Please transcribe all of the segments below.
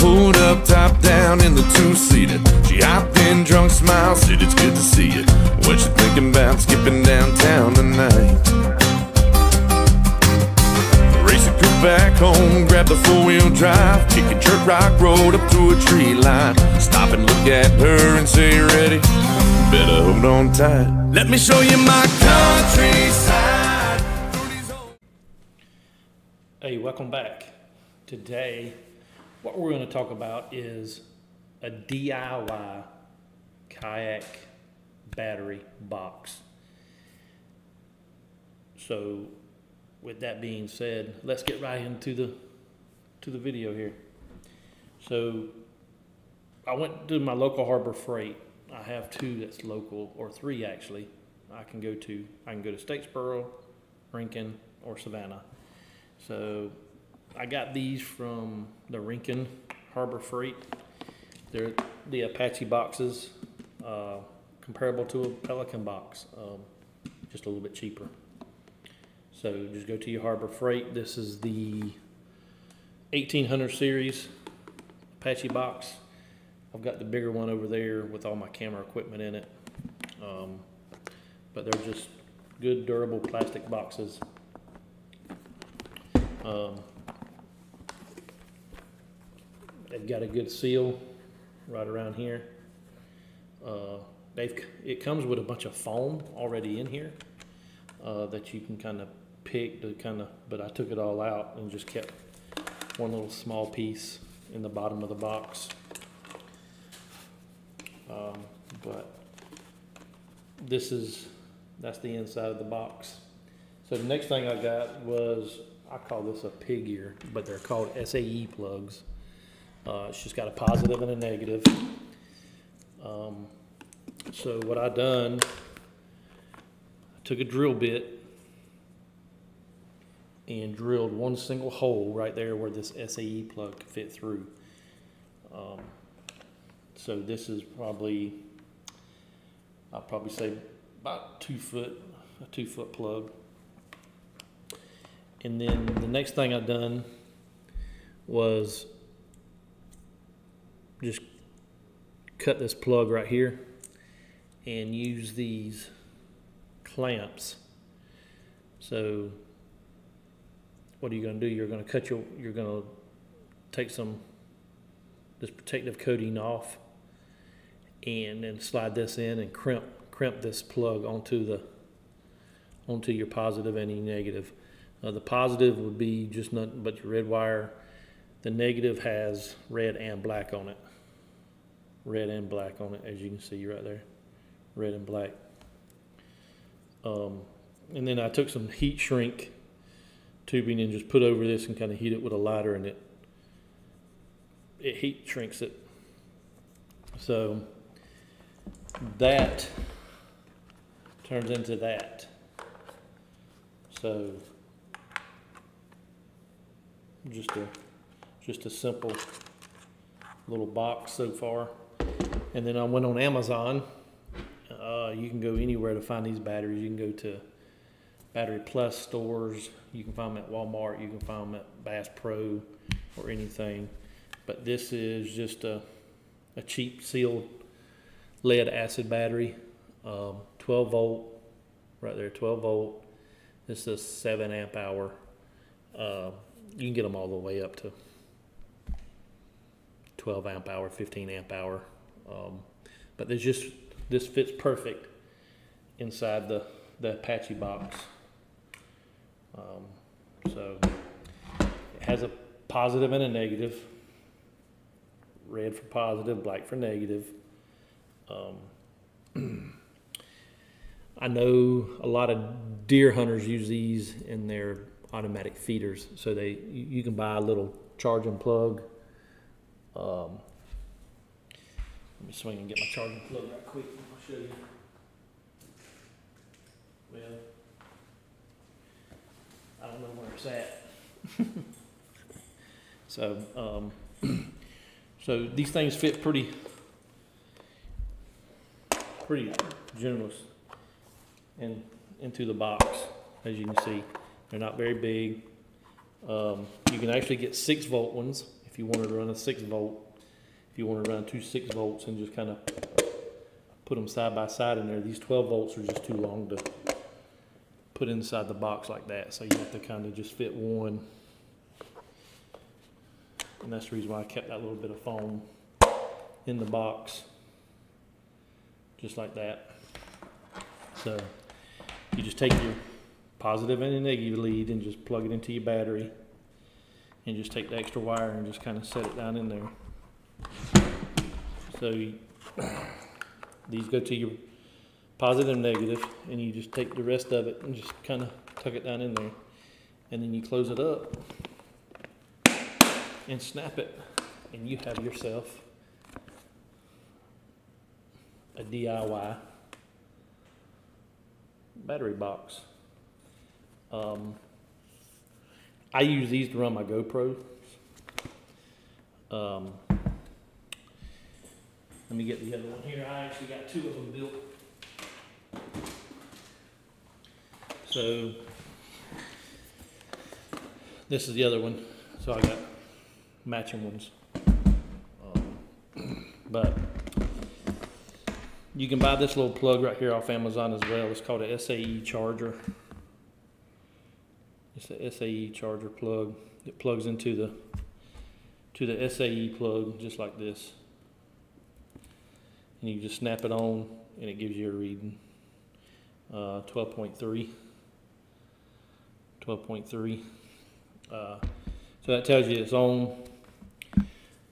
pulled up, top down in the two-seater. She hopped in, drunk smile, said it's good to see you. What you thinking about skipping downtown tonight? Race a coupe back home, grab the four-wheel drive, kick a jerk rock road up to a tree line. Stop and look at her and say, you ready? Better hold on tight. Let me show you my countryside. Hey, welcome back. Today, what we're going to talk about is a DIY kayak battery box. So, with that being said, let's get right into the video here. So, I went to my local Harbor Freight. I have two that's local, or three actually. I can go to Statesboro, Rincon, or Savannah. So I got these from the Rincon Harbor Freight. They're the Apache boxes, comparable to a Pelican box, just a little bit cheaper. So just go to your Harbor Freight. This is the 1800 series Apache box. I've got the bigger one over there with all my camera equipment in it. But they're just good, durable plastic boxes. They've got a good seal right around here. It comes with a bunch of foam already in here that you can kind of pick to but I took it all out and just kept one little small piece in the bottom of the box. But that's the inside of the box. So the next thing I got was, I call this a pig ear, but they're called SAE plugs. It's just got a positive and a negative. So what I done, I took a drill bit and drilled one single hole right there where this SAE plug could fit through. So this is probably, I'll probably say about a 2 foot plug. And then the next thing I done was just cut this plug right here and use these clamps. So what are you going to do? You're going to take this protective coating off and then slide this in and crimp this plug onto your positive and your negative. The positive would be just nothing but your red wire. The negative has red and black on it. Red and black on it, as you can see right there. Red and black. And then I took some heat shrink tubing and just put over this and kind of heat it with a lighter, and it heat shrinks it. So that turns into that. So just a simple little box so far. And then I went on Amazon. You can go anywhere to find these batteries. You can go to Battery Plus stores. You can find them at Walmart. You can find them at Bass Pro or anything. But this is just a cheap sealed lead acid battery. 12 volt, right there, 12 volt. This is 7 amp hour. You can get them all the way up to 12 amp hour, 15 amp hour. But this fits perfect inside the Apache box. So it has a positive and a negative. Red for positive, black for negative. I know a lot of deer hunters use these in their automatic feeders. So you can buy a little charging plug. Let me swing and get my charging plug right quick. I'll show you. Well, I don't know where it's at. So these things fit pretty generous into the box, as you can see. They're not very big. You can actually get 6 volt ones if you wanted to run a 6-volt, if you want to run two 6-volts and just kind of put them side by side in there. These 12 volts are just too long to put inside the box like that, so you have to kind of just fit one. And that's the reason why I kept that little bit of foam in the box, just like that. So you just take your positive and a negative lead and just plug it into your battery, and just take the extra wire and just kind of set it down in there. So these go to your positive and negative, and you just take the rest of it and just kind of tuck it down in there, and then you close it up and snap it, and you have yourself a DIY battery box. I use these to run my GoPros. Let me get the other one here. I actually got 2 of them built. So this is the other one. So I got matching ones. But you can buy this little plug right here off Amazon as well. It's called a SAE charger. It's a SAE charger plug. It plugs into the SAE plug just like this. And you just snap it on and it gives you a reading. 12.3. So that tells you it's on.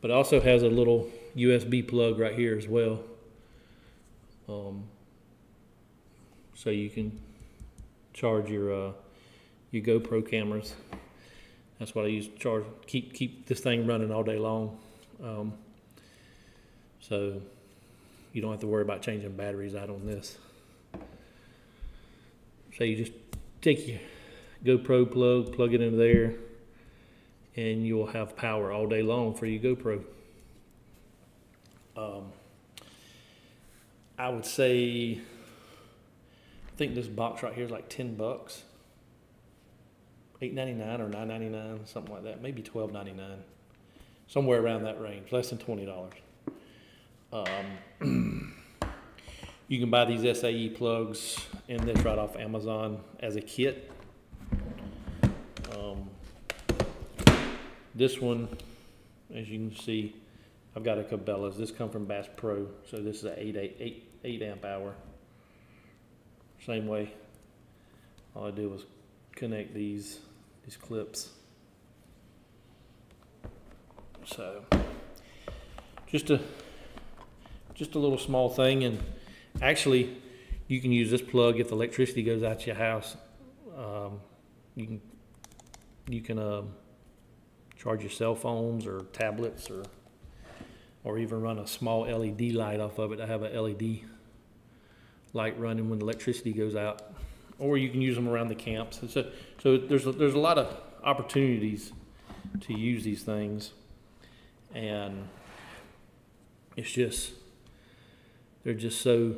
But it also has a little USB plug right here as well. So you can charge your GoPro cameras. That's what I use to charge. Keep this thing running all day long. So you don't have to worry about changing batteries out on this. So you just take your GoPro plug it into there, and you'll have power all day long for your GoPro. I would say, I think this box right here is like $10, $8.99 or $9.99, something like that, maybe $12.99, somewhere around that range, less than $20. You can buy these SAE plugs and this right off Amazon as a kit. This one, as you can see, I've got a Cabela's. This comes from Bass Pro, so this is an 8 amp hour. Same way, all I did was connect these clips. So just a little small thing, and actually you can use this plug if the electricity goes out to your house. You can charge your cell phones or tablets, or even run a small LED light off of it. I have a LED light running when the electricity goes out, or you can use them around the camps. So there's a lot of opportunities to use these things, and it's just, they're just so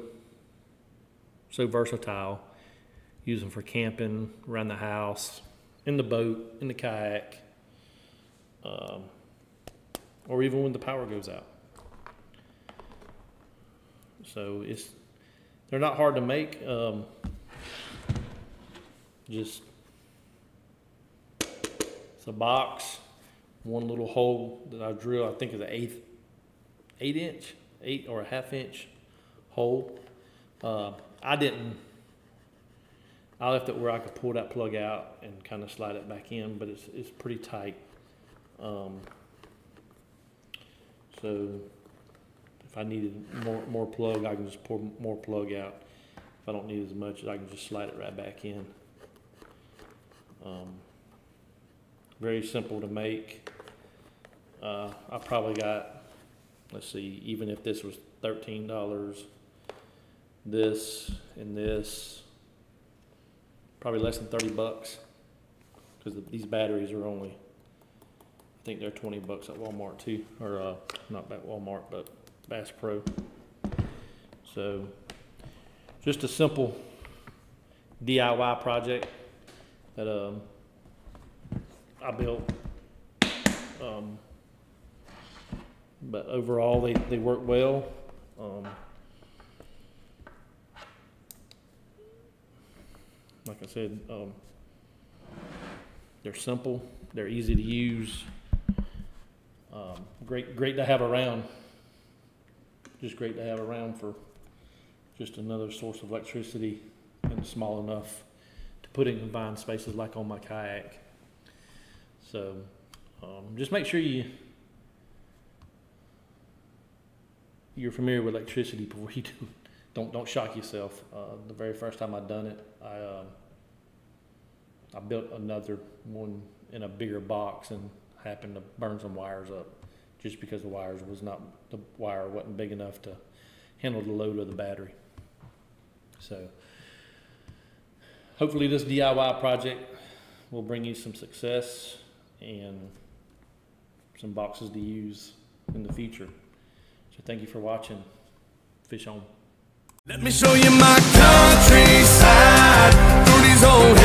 versatile. Use them for camping, around the house, in the boat, in the kayak, or even when the power goes out. So they're not hard to make. Just, it's a box, one little hole that I drill. I think is an 8 or a ½ inch hole. I left it where I could pull that plug out and kind of slide it back in, but it's pretty tight. So if I needed more plug, I can just pour more plug out. If I don't need as much, I can just slide it right back in. Very simple to make. I probably got, let's see, even if this was $13, this and this, probably less than $30, because these batteries are only, I think they're $20 at Walmart too, or not at Walmart, but Bass Pro. So just a simple DIY project that I built. but overall they work well. Like I said, they're simple, they're easy to use, great to have around. Just great to have around for just another source of electricity, and small enough to put in confined spaces like on my kayak. So just make sure you're familiar with electricity before you do. Don't shock yourself. The very first time I done it, I built another one in a bigger box and happened to burn some wires up, just because the wire wasn't big enough to handle the load of the battery. So hopefully this DIY project will bring you some success and some boxes to use in the future. So thank you for watching. Fish on. Let me show you my countryside through these old